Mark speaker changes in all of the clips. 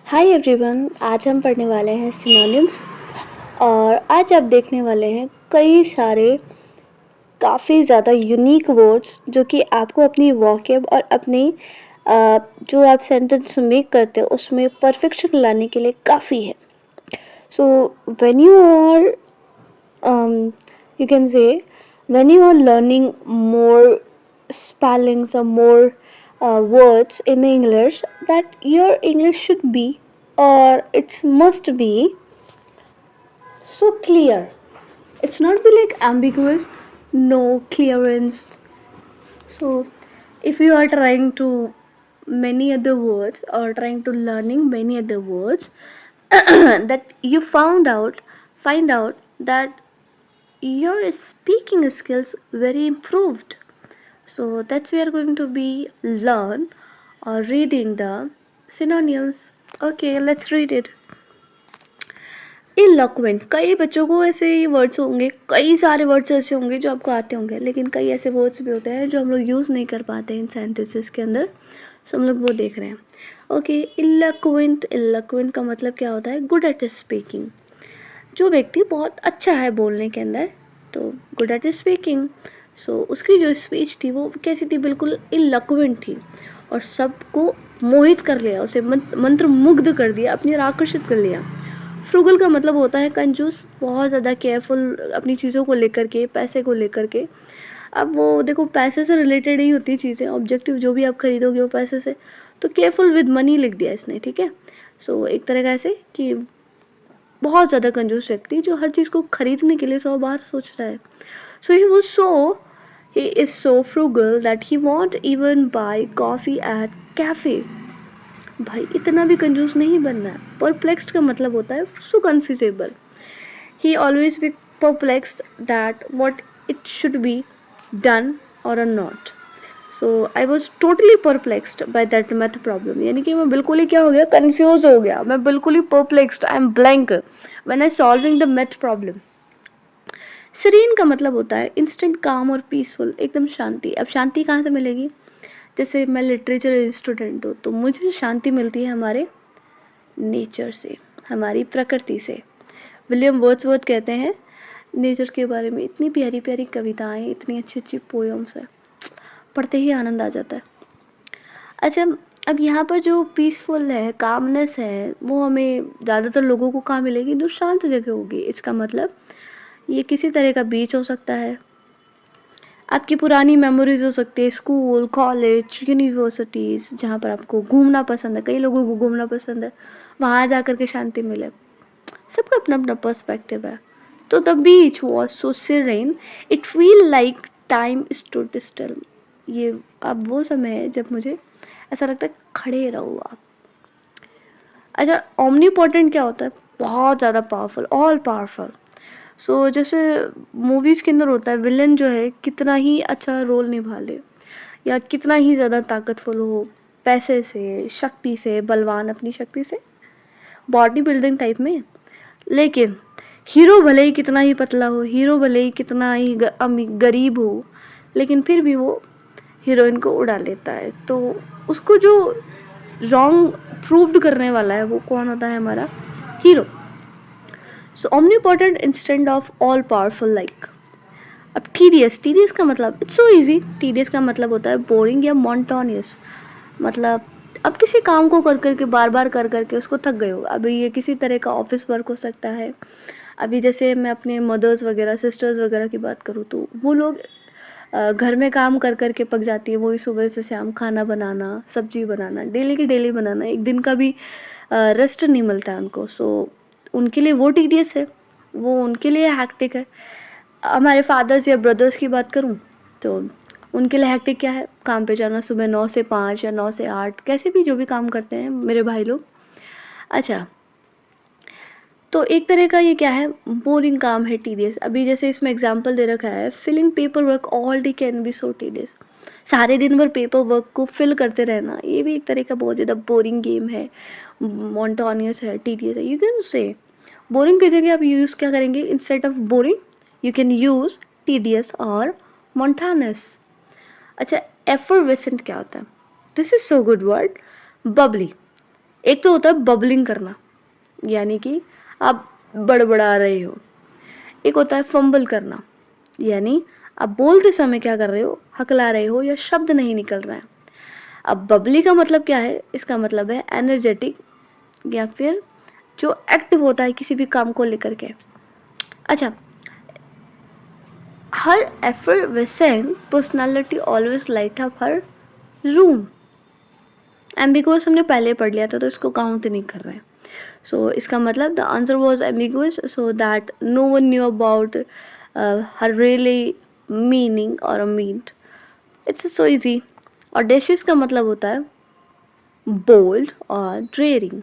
Speaker 1: Hi everyone, आज हम पढ़ने वाले हैं सिनोनिम्स। और आज आप देखने वाले हैं कई सारे काफ़ी ज़्यादा यूनिक वर्ड्स जो कि आपको अपनी वोकैब और अपनी जो आप सेंटेंस मेक करते हो उसमें परफेक्शन लाने के लिए काफ़ी है। So when you are you can say when you are learning more spellings or more words in English, that your English should be, or it must be so clear. It's not be like ambiguous, no clearance. So if you are trying to many other words or trying to learning many other words that you find out that your speaking skills very improved. So that's we are going to be learn or reading the synonyms. Okay, let's read it. Eloquent, कई बच्चों को ऐसे words होंगे, कई सारे words ऐसे होंगे जो आपको आते होंगे, लेकिन कई ऐसे वर्ड्स भी होते हैं जो हम लोग यूज़ नहीं कर पाते इन सेंटेंसेस के अंदर। सो हम लोग वो देख रहे हैं। ओके, इलोक्वेंट, इलोक्वेंट का मतलब क्या होता है? Good at speaking. जो व्यक्ति बहुत अच्छा है बोलने के अंदर, तो गुड एट स्पीकिंग। सो उसकी जो स्पीच थी वो कैसी थी? बिल्कुल इलोक्वेंट थी और सबको मोहित कर लिया, उसे मंत्र मुग्ध कर दिया, अपनी ओर आकर्षित कर लिया। फ्रूगल का मतलब होता है कंजूस, बहुत ज़्यादा केयरफुल अपनी चीज़ों को लेकर के, पैसे को लेकर के। अब वो देखो, पैसे से रिलेटेड ही होती है चीज़ें, ऑब्जेक्टिव जो भी आप खरीदोगे वो पैसे से, तो केयरफुल विद मनी लिख दिया इसने, ठीक है। सो एक तरह का ऐसे कि बहुत ज़्यादा कंजूस व्यक्ति जो हर चीज़ को खरीदने के लिए 100 बार सोचता है। So he is so frugal that he won't even buy coffee at cafe. भाई इतना भी कंजूस नहीं बनना है। परप्लेक्स्ड का मतलब होता है so confusable. He always be perplexed that what it should be done और not. So I was totally perplexed by that math problem, यानी कि मैं बिल्कुल ही क्या हो गया? कन्फ्यूज हो गया, मैं बिल्कुल ही perplexed, I am blank when I solving the math problem. Serene का मतलब होता है इंस्टेंट काम और पीसफुल, एकदम शांति। अब शांति कहाँ से मिलेगी? जैसे मैं लिटरेचर स्टूडेंट हूँ तो मुझे शांति मिलती है हमारे नेचर से, हमारी प्रकृति से। विलियम वर्ड्सवर्थ कहते हैं नेचर के बारे में, इतनी प्यारी प्यारी कविताएं, इतनी अच्छी अच्छी पोएम्स है, पढ़ते ही आनंद आ जाता है। अच्छा, अब यहाँ पर जो पीसफुल है, कामनेस है, वो हमें ज़्यादातर लोगों को कहाँ मिलेगी? जो शांत जगह होगी। इसका मतलब ये किसी तरह का बीच हो सकता है, आपकी पुरानी मेमोरीज हो सकती है, स्कूल, कॉलेज, यूनिवर्सिटीज़, जहाँ पर आपको घूमना पसंद है। कई लोगों को घूमना पसंद है, वहाँ जा कर के शांति मिले। सबका अपना अपना पर्सपेक्टिव है। तो the beach was so serene it feel like time stood still. ये अब वो समय है जब मुझे ऐसा लगता है खड़े रहो आप। अच्छा, ओमनीपोटेंट क्या होता है? बहुत ज़्यादा पावरफुल, ऑल पावरफुल। सो जैसे मूवीज़ के अंदर होता है, विलन जो है कितना ही अच्छा रोल निभा ले या कितना ही ज़्यादा ताकतफुल हो, पैसे से, शक्ति से, बलवान अपनी शक्ति से, बॉडी बिल्डिंग टाइप में, लेकिन हीरो भले ही कितना ही पतला हो, हीरो भले ही कितना ही गरीब हो, लेकिन फिर भी वो हीरोइन को उड़ा लेता है। तो उसको जो रॉन्ग प्रूव्ड करने वाला है वो कौन होता है? हमारा hero. So omnipotent instant of all powerful like. अब टीडियस, टीडियस का मतलब इट्स सो इजी। टीडियस का मतलब होता है बोरिंग या मोनोटोनियस। मतलब अब किसी काम को कर करके, बार बार कर करके उसको थक गए हो। अभी ये किसी तरह का ऑफिस वर्क हो सकता है। अभी जैसे मैं अपने मदर्स वगैरह, सिस्टर्स वगैरह की बात करूँ तो वो लोग घर में काम कर कर के पक जाती है। वही सुबह से शाम खाना बनाना, सब्जी बनाना, डेली की डेली बनाना, एक दिन का भी रेस्ट नहीं मिलता है उनको। सो उनके लिए वो टीडियस है, वो उनके लिए हैक्टिक है। हमारे फादर्स या ब्रदर्स की बात करूँ तो उनके लिए हैक्टिक क्या है? काम पे जाना सुबह 9 से 5 या 9 से 8, कैसे भी जो भी काम करते हैं मेरे भाई लोग। अच्छा, तो एक तरह का ये क्या है? बोरिंग काम है, टीडियस। अभी जैसे इसमें एग्जांपल दे रखा है, filling paper work all day can be so tedious. सारे दिन भर पेपर वर्क को फिल करते रहना, ये भी एक तरह का बहुत ज़्यादा बोरिंग गेम है, मोनोटोनियस है, टीडियस है। यू कैन से बोरिंग की जगह आप यूज़ क्या करेंगे? Instead of boring you can use tedious और मोनोटोनियस। अच्छा, एफर्वेसेंट क्या होता है? This is so good word. Babli, एक तो होता है बबलिंग करना, यानी कि आप बड़बड़ा रहे हो। एक होता है फंबल करना, यानी आप बोलते समय क्या कर रहे हो, हकला रहे हो या शब्द नहीं निकल रहा है। अब बबली का मतलब क्या है, इसका मतलब है एनर्जेटिक या फिर जो एक्टिव होता है किसी भी काम को लेकर के। अच्छा, her effervescent personality always light up her room. Ambiguous हमने पहले पढ़ लिया था तो इसको काउंट नहीं कर रहे हैं। सो इसका मतलब the answer was ambiguous so that no one knew about her really meaning और meant. It's so easy. Audacious का मतलब होता है बोल्ड और ड्रेयरिंग।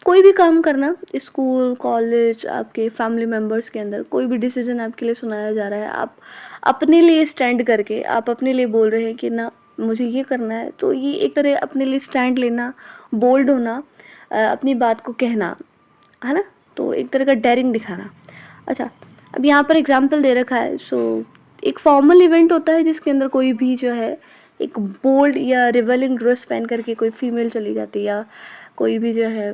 Speaker 1: कोई भी काम करना, स्कूल कॉलेज आपके फैमिली मेम्बर्स के अंदर कोई भी डिसीजन आपके लिए सुनाया जा रहा है, आप अपने लिए स्टैंड करके आप अपने लिए बोल रहे हैं कि ना मुझे ये करना है, तो ये एक तरह अपने लिए स्टैंड लेना, बोल्ड होना, अपनी बात को कहना है ना, तो एक तरह का डेयरिंग दिखाना। अच्छा, अब यहाँ पर एग्जाम्पल दे रखा है। सो एक फॉर्मल इवेंट होता है जिसके अंदर कोई भी जो है एक बोल्ड या रिवेलिंग ड्रेस पहन करके कोई फीमेल चली जाती है, या कोई भी जो है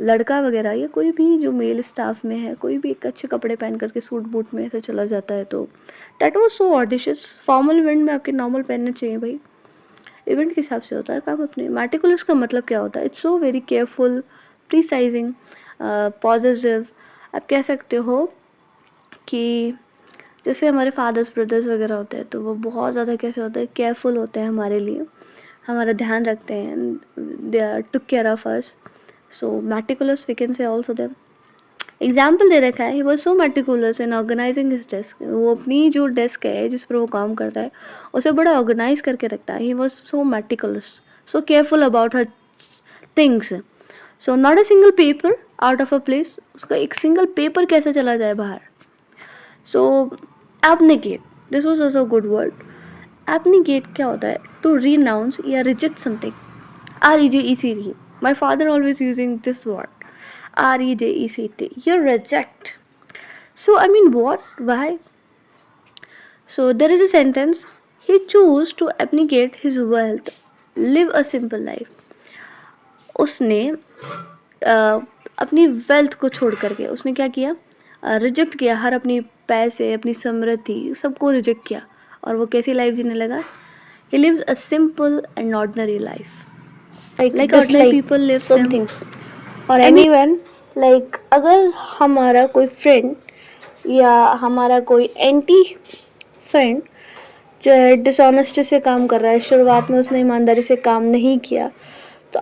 Speaker 1: लड़का वगैरह या कोई भी जो मेल स्टाफ में है कोई भी एक अच्छे कपड़े पहन करके सूट बूट में ऐसे चला जाता है, तो that was so audacious. Formal event में आपके नॉर्मल पहनने चाहिए भाई, इवेंट के हिसाब से होता है काम अपने। मेटिकुलस का मतलब क्या होता है, it's so very careful, प्रिसाइजिंग, positive. आप कह सकते हो कि जैसे हमारे फादर्स ब्रदर्स वगैरह होते हैं तो वो बहुत ज़्यादा कैसे होते हैं, केयरफुल होते हैं हमारे लिए, हमारा ध्यान रखते हैं, they are took care of us. So meticulous we can say also them. Example दे रखा है, he was so meticulous in organizing his desk. वो अपनी जो डेस्क है जिस पर वो काम करता है उसे बड़ा ऑर्गेनाइज करके रखता है। He was so meticulous, so careful about her things. So not a single paper out of a place, उसका एक सिंगल पेपर कैसे चला जाए बाहर। So abnegate, this was also good word. Abnegate क्या होता है, टू रीनाउंस या reject something. REJECT, my father always using this word, REJECT, you reject. So I mean what, why? So there is a sentence, he chose to abnegate his wealth, live a simple life. उसने अपनी wealth को छोड़ करके उसने क्या किया, reject किया, हर अपनी पैसे अपनी समृद्धि सबको रिजेक्ट किया, और वो कैसी लाइफ जीने लगा, he lives a simple and ordinary life, like ordinary people live
Speaker 2: something or
Speaker 1: I mean-
Speaker 2: anyone, like अगर हमारा कोई फ्रेंड या हमारा कोई एंटी फ्रेंड जो है डिसऑनेस्टी से काम कर रहा है, शुरुआत में उसने ईमानदारी से काम नहीं किया, तो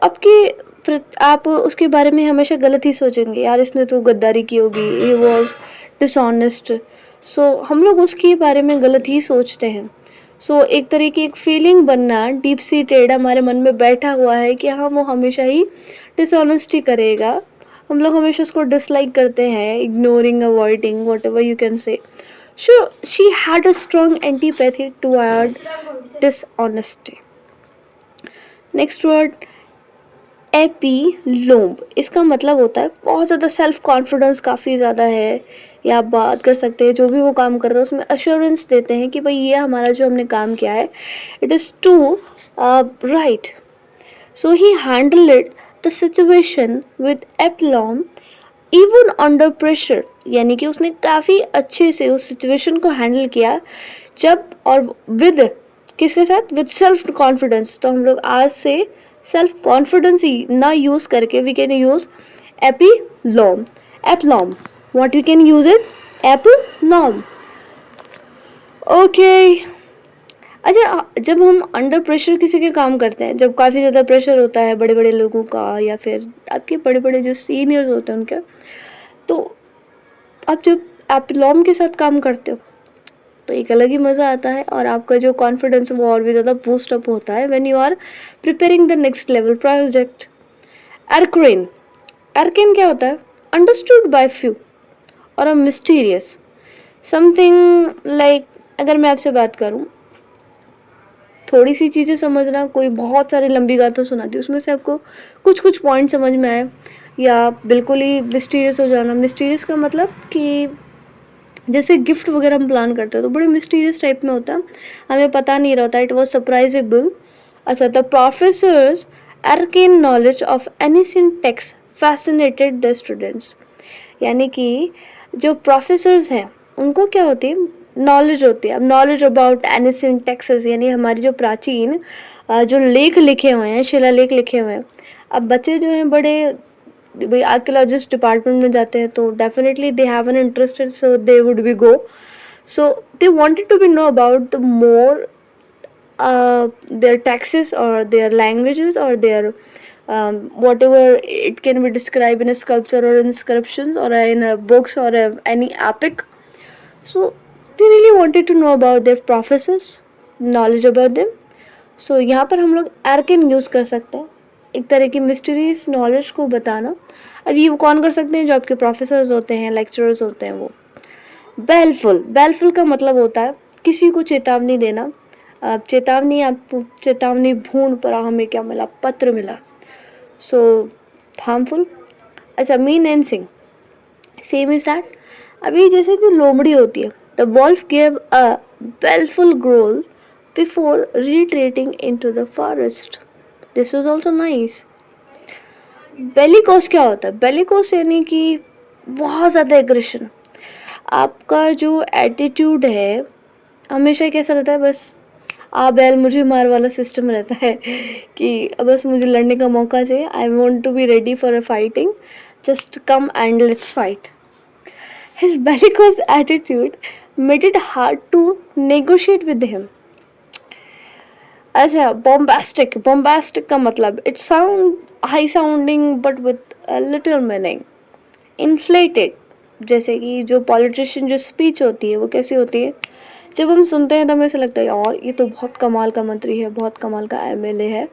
Speaker 2: आप उसके बारे में हमेशा गलत ही सोचेंगे, यार इसने तो गद्दारी की होगी, ही वॉज डिसऑनेस्ट। सो हम लोग उसके बारे में गलत ही सोचते हैं। सो एक तरह की एक फीलिंग बनना, डीप सीटेड हमारे मन में बैठा हुआ है कि हाँ वो हमेशा ही डिसऑनेस्टी करेगा, हम लोग हमेशा उसको डिसलाइक करते हैं, ignoring, avoiding, whatever you can से। So she had a strong antipathy toward dishonesty. Next word, एपीलोम्ब। इसका मतलब होता है बहुत ज़्यादा सेल्फ कॉन्फिडेंस काफ़ी ज़्यादा है, या आप बात कर सकते हैं जो भी वो काम कर रहे हैं उसमें अश्योरेंस देते हैं कि भाई ये हमारा जो हमने काम किया है it is to right. So he handled the situation with aplomb even under pressure, यानी कि उसने काफ़ी अच्छे से उस सिचुएशन को हैंडल किया जब, और विद किसके साथ, विद सेल्फ कॉन्फिडेंस। तो हम लोग आज से सेल्फ कॉन्फिडेंस ही ना यूज़ करके we can use aplomb, aplomb, what we can use it, aplomb. Okay. अच्छा, जब हम अंडर प्रेशर किसी के काम करते हैं, जब काफ़ी ज़्यादा प्रेशर होता है बड़े बड़े लोगों का या फिर आपके बड़े बड़े जो सीनियर्स होते हैं उनका, तो आप जब एप्लॉम के साथ काम करते हो तो एक अलग ही मज़ा आता है, और आपका जो कॉन्फिडेंस वो और भी ज़्यादा बूस्ट अप होता है when you are preparing the next level project. Arcane, arcane क्या होता है, अंडरस्टूड बाय फ्यू और अ मिस्टीरियस समथिंग, लाइक अगर मैं आपसे बात करूं, थोड़ी सी चीज़ें समझना, कोई बहुत सारी लंबी गाथा सुनाती है उसमें से आपको कुछ कुछ पॉइंट समझ में आए, या बिल्कुल ही मिस्टीरियस हो जाना। मिस्टीरियस का मतलब कि जैसे गिफ्ट वगैरह हम प्लान करते हैं तो बड़े मिस्टीरियस टाइप में होता है, हमें पता नहीं रहता, इट वॉज सरप्राइजेबल। अच्छा, the professors arcane knowledge of ancient texts fascinated the students. यानी कि जो प्रोफेसर्स हैं उनको क्या होती है, नॉलेज होती है. अब नॉलेज अबाउट एनिसेंट टेक्सेस यानी हमारी जो प्राचीन जो लेख लिखे हुए हैं, शिलालेख लिखे हुए हैं. अब बच्चे जो हैं बड़े भाई आर्कियोलॉजिस्ट डिपार्टमेंट में जाते हैं तो definitely they have an interested so they would be go. So they wanted to be know about the more their taxes or their languages or their whatever it can be described in a sculpture or inscriptions or in a books or any epic. So they really wanted to know about their professors, knowledge about them. So यहाँ पर हम लोग arcane use कर सकते हैं, एक तरह की मिस्टीरियस नॉलेज को बताना. अब ये कौन कर सकते हैं, जो आपके प्रोफेसर्स होते हैं, लेक्चरर्स होते हैं वो. बेलफुल, बेलफुल का मतलब होता है किसी को चेतावनी देना. चेतावनी, आपको चेतावनी भून पड़ा, हमें क्या मिला, पत्र मिला. So harmful. अच्छा, mean and sing same is that. अभी जैसे जो लोमड़ी होती है, the wolf give a baleful growl before retreating into the forest. This was also nice. Bellicose क्या होता है, बेलिकोस यानी कि बहुत ज़्यादा एग्रेशन. आपका जो एटीट्यूड है हमेशा कैसा रहता है, बस आ बैल मुझे मार वाला सिस्टम रहता है कि बस मुझे लड़ने का मौका चाहिए. I want to be ready for a fighting, just come and let's fight. His bellicose attitude made it hard to negotiate with him. अच्छा, बॉम्बास्टिक. बॉम्बास्टिक का मतलब it sound high sounding but with little meaning. Inflated, जैसे कि जो politician जो speech होती है वो कैसी होती है, जब हम सुनते हैं तो हमें ऐसा लगता है यार ये तो बहुत कमाल का मंत्री है, बहुत कमाल का एमएलए है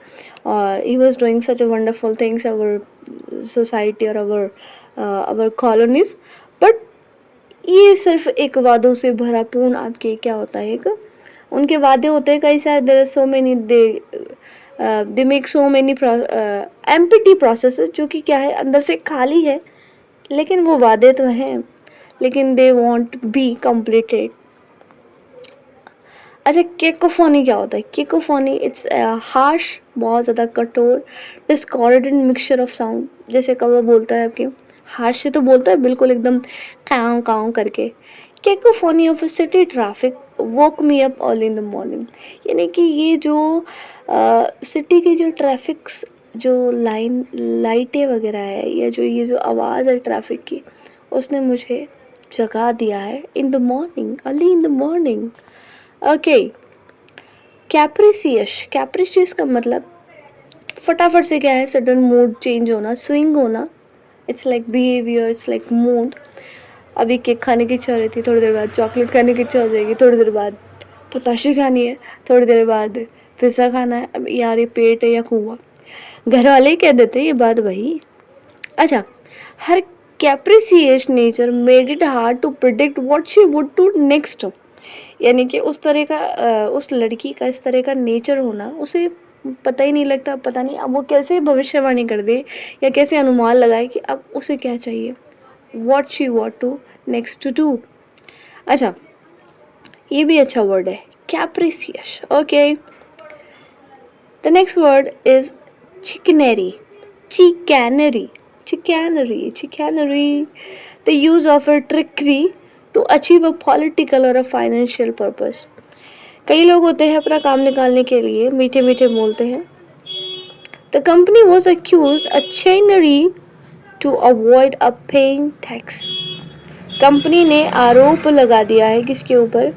Speaker 2: और he was doing such a wonderful things our society और अवर कॉलोनीज. बट ये सिर्फ एक वादों से भरा पूर्ण आपके क्या होता है, एक उनके वादे होते हैं कई सारे. There are so many, they make so many empty processes, जो कि क्या है, अंदर से खाली है लेकिन वो वादे तो हैं, लेकिन दे वॉन्ट बी कंप्लीटेड. अच्छा, केकोफोनी क्या होता है, केकोफोनी इट्स हार्श, बहुत ज़्यादा कठोर, डिस्कॉर्डेंट मिक्सचर ऑफ साउंड. जैसे कौवा बोलता है आपके, हार्श से तो बोलता है बिल्कुल एकदम काँव काँव करके. Cacophony of a city traffic woke me up early in the morning. यानी कि ये जो सिटी के जो ट्रैफिक्स, जो लाइटें वगैरह है, या जो ये जो आवाज़ है ट्रैफिक की, उसने मुझे जगा दिया है in the morning, early in the morning. Okay. Capricious, capricious का मतलब फटाफट से क्या है, सडन मूड चेंज होना, स्विंग होना. It's like behaviour, it's like mood. अभी केक खाने की इच्छा हो रही थी, थोड़ी देर बाद चॉकलेट खाने की इच्छा हो जाएगी, थोड़ी देर बाद पताशे खानी है, थोड़ी देर बाद पिज़्ज़ा खाना है. अब यार ये पेट है या कुआं, घर वाले ही कह देते ये बात वही. अच्छा, her capricious nature made it hard to predict what she would do next. यानी कि उस तरह का उस लड़की का इस तरह का नेचर होना, उसे पता ही नहीं लगता, पता नहीं अब वो कैसे भविष्यवाणी कर दे या कैसे अनुमान लगाए कि अब उसे क्या चाहिए, what she want to next to do. अच्छा, ये भी अच्छा वर्ड है, capricious. Okay. The next word is chicanery, chicanery, chicanery, chicanery. The use of a trickery to achieve a political और अ फाइनेंशियल पर्पस. कई लोग होते हैं अपना काम निकालने के लिए मीठे मीठे बोलते हैं. The company was accuse a chicanery to avoid a paying tax. Company ने आरोप लगा दिया है किसके ऊपर,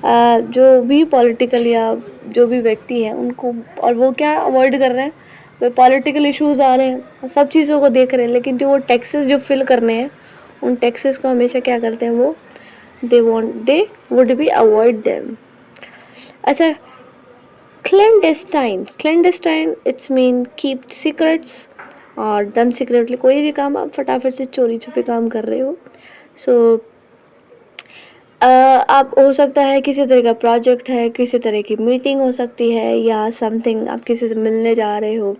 Speaker 2: जो भी पॉलिटिकल या जो भी व्यक्ति हैं उनको, और वो क्या अवॉइड कर रहे हैं, वे पॉलिटिकल इश्यूज आ रहे हैं, सब चीज़ों को देख रहे हैं, लेकिन जो वो टैक्सेस जो फिल करने हैं उन टैक्सेस को हमेशा क्या करते हैं वो, they would be avoid them. अच्छा, clandestine, clandestine it's mean keep secrets और done secretly. कोई भी काम आप फटाफट से चोरी छुपे काम कर रहे हो. सो आप हो सकता है किसी तरह का प्रोजेक्ट है, किसी तरह की मीटिंग हो सकती है, या समथिंग आप किसी से मिलने जा रहे हो,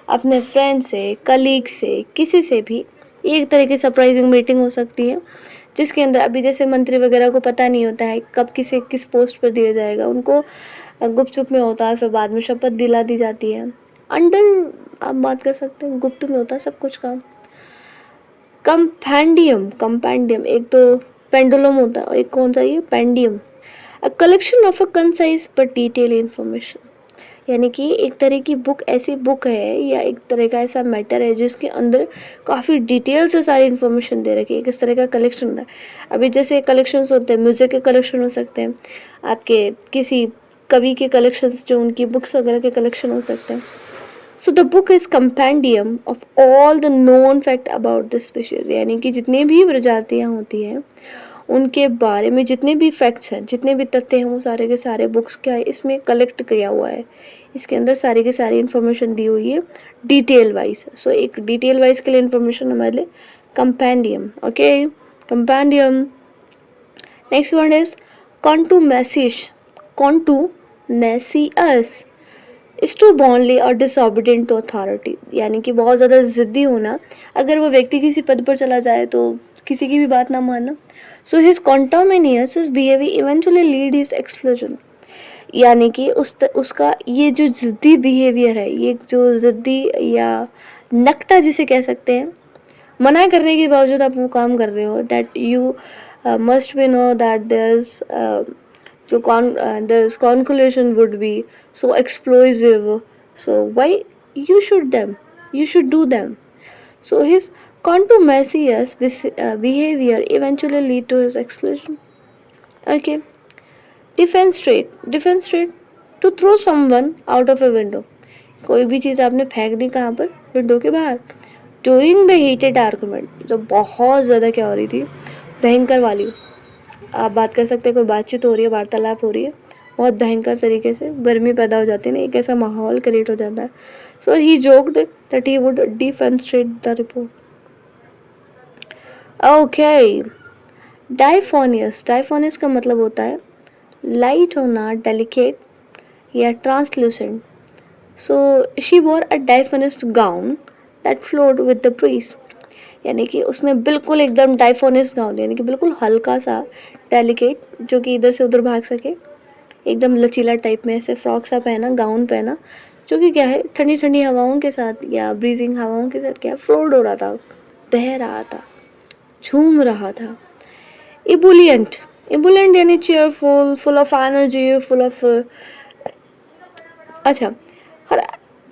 Speaker 2: अपने फ्रेंड से, कलीग से, किसी से भी एक तरह की सरप्राइजिंग मीटिंग हो सकती है, जिसके अंदर अभी जैसे मंत्री वगैरह को पता नहीं होता है कब किसे किस पोस्ट पर दिया जाएगा, उनको गुपचुप में होता है, फिर बाद में शपथ दिला दी जाती है. अंडर आप बात कर सकते हैं, गुप्त में होता है सब कुछ काम। कंपेंडियम, कंपेंडियम एक तो पेंडुलम होता है और एक कौन सा ये compendium, a collection of a concise but detail information. यानी कि एक तरह की बुक ऐसी बुक है या एक तरह का ऐसा मैटर है जिसके अंदर काफ़ी डिटेल से सारी इन्फॉर्मेशन दे रखी है, किस तरह का कलेक्शन होता है। अभी जैसे कलेक्शंस होते हैं, म्यूज़िक के कलेक्शन हो सकते हैं, आपके किसी कवि के कलेक्शंस जो उनकी बुक्स वगैरह के कलेक्शन हो सकते हैं। So the book is compendium of all the known fact about the species, यानी कि जितनी भी प्रजातियाँ होती हैं उनके बारे में जितने भी फैक्ट्स हैं, जितने भी तथ्य हैं, वो सारे के सारे बुक्स क्या है इसमें कलेक्ट किया हुआ है। इसके अंदर सारी की सारी इन्फॉर्मेशन दी हुई है डिटेल वाइज। सो एक डिटेल वाइज के लिए इन्फॉर्मेशन हमारे लिए compendium. Okay, compendium. Next one is contumacious, contumacious, stubbornly और डिसोबीडियंट टू अथॉरिटी, यानी कि बहुत ज़्यादा ज़िद्दी होना, अगर वो व्यक्ति किसी पद पर चला जाए तो किसी की भी बात ना मानना। So his contumacious behaviour eventually lead his explosion, यानी कि उसका ये जो ज़िद्दी बिहेवियर है, ये जो ज़िद्दी या नकटा जिसे कह सकते हैं, मना करने के बावजूद आप वो काम कर रहे हो, that you must be know that जो this conclusion would be so explosive, so why you should do them. So his contumacious behavior eventually lead to his explosion. Okay, defense rate to throw someone out of a window, कोई भी चीज़ आपने फेंक दी कहाँ पर, window के बाहर। During the heated argument, जो बहुत ज़्यादा क्या हो रही थी, भयंकर वाली, आप बात कर सकते हैं, कोई बातचीत हो रही है, वार्तालाप हो रही है, बहुत भयंकर तरीके से गर्मी पैदा हो जाती है ना, एक ऐसा माहौल क्रिएट हो जाता है। So he joked that he would defenestrate the report. Okay, diaphanous, diaphanous का मतलब होता है लाइट होना, डेलिकेट या translucent. So she wore a diaphanous gown that flowed with the breeze, यानी कि उसने बिल्कुल एकदम डाइफोनियस गाउन, यानी कि बिल्कुल हल्का सा डेलिकेट, जो कि इधर से उधर भाग सके, एकदम लचीला टाइप में ऐसे फ्रॉक सा पहना, गाउन पहना, जो कि क्या है ठंडी ठंडी हवाओं के साथ या ब्रीजिंग हवाओं के साथ क्या फ्लोट हो रहा था, बह रहा था, झूम रहा था। इबुलियंट, इबुलियंट यानी cheerful, full of energy, full of, अच्छा, her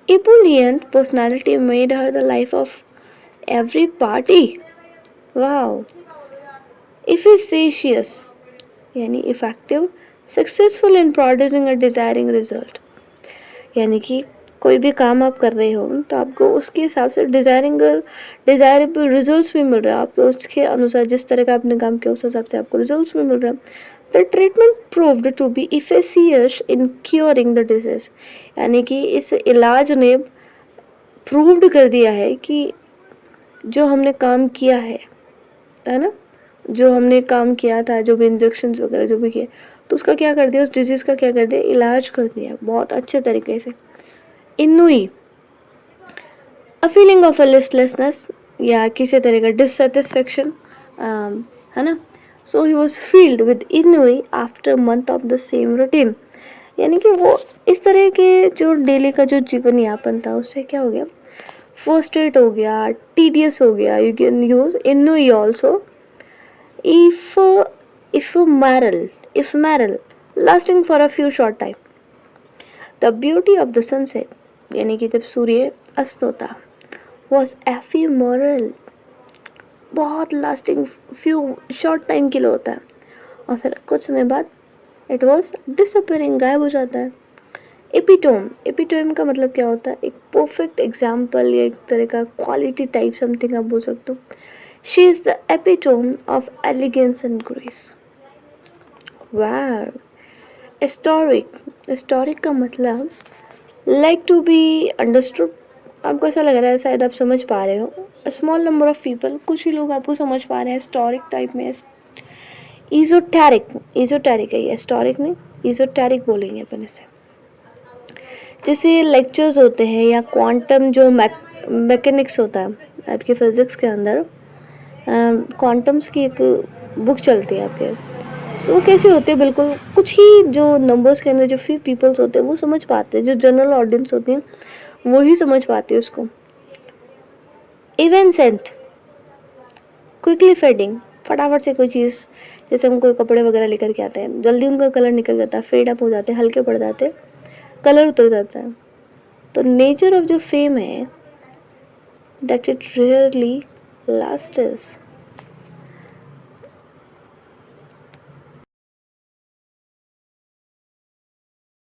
Speaker 2: ebullient personality made her the life of every party. Wow. Efficacious यानी effective, successful in producing a desiring result, यानी कि कोई भी काम आप कर रहे हो तो आपको उसके हिसाब से डिजायरेबल रिजल्ट्स भी मिल रहा है, आपको उसके अनुसार जिस तरह का आपने काम किया उस हिसाब से आपको रिजल्ट्स भी मिल रहा है। The treatment proved to be efficient in curing the disease, यानी कि इस इलाज ने प्रूव्ड कर दिया है कि जो हमने काम किया है ना, जो हमने काम किया था, जो भी इंजेक्शन वगैरह जो भी किए, तो उसका क्या कर दिया, उस डिजीज़ का क्या कर दिया, इलाज कर दिया बहुत अच्छे तरीके से। इन्नुई, अ फीलिंग ऑफ अ लिस्टलेसनेस या किसी तरह का डिससेटिस्फेक्शन, है ना। So he was filled with ennui after month of the same routine, यानी कि वो इस तरह के जो डेली का जो जीवन यापन था उससे क्या हो गया, फ्रस्ट्रेट हो गया, टीडियस हो गया। You can use ennui also. ephemeral, lasting for a few short time. The beauty of the sunset, यानी कि जब सूर्य अस्त होता, was ephemeral, बहुत लास्टिंग few short time के लिए होता है, और फिर कुछ समय बाद it was disappearing, गायब हो जाता है। एपिटोम, एपिटोम का मतलब क्या होता है, एक परफेक्ट एग्जाम्पल या एक तरह का क्वालिटी टाइप समथिंग आप बोल सकते हो। She is the epitome of elegance and grace. वाह। हिस्टोरिक, हिस्टोरिक का मतलब लाइक टू बी अंडरस्टूड, आपको ऐसा लग रहा है शायद आप समझ पा रहे हो। स्मॉल नंबर ऑफ पीपल, कुछ ही लोग आपको समझ पा रहे हैं हिस्टोरिक टाइप में। इजोटेरिक, इजोटेरिक है ये, हिस्टोरिक नहीं, इजोटेरिक बोलेंगे अपन इसे। जैसे लेक्चर्स होते हैं या क्वांटम जो मैकेनिक्स होता है आपके फिजिक्स के अंदर, क्वांटम्स की एक बुक चलती है आपके, सो वो कैसे होते हैं, बिल्कुल कुछ ही जो नंबर्स के अंदर जो फ्यू पीपल्स होते हैं वो समझ पाते हैं, जो जनरल ऑडियंस होती हैं वो ही समझ पाती है उसको। इवेंसेंट, क्विकली फेडिंग, फटाफट से कोई चीज़, जैसे हम कोई कपड़े वगैरह लेकर के आते हैं, जल्दी उनका कलर निकल जाता है, फेड अप हो जाते हैं, हल्के पड़ जाते हैं, कलर उतर जाता है। तो नेचर ऑफ जो फेम है दैट इट रेयरली लास्ट्स।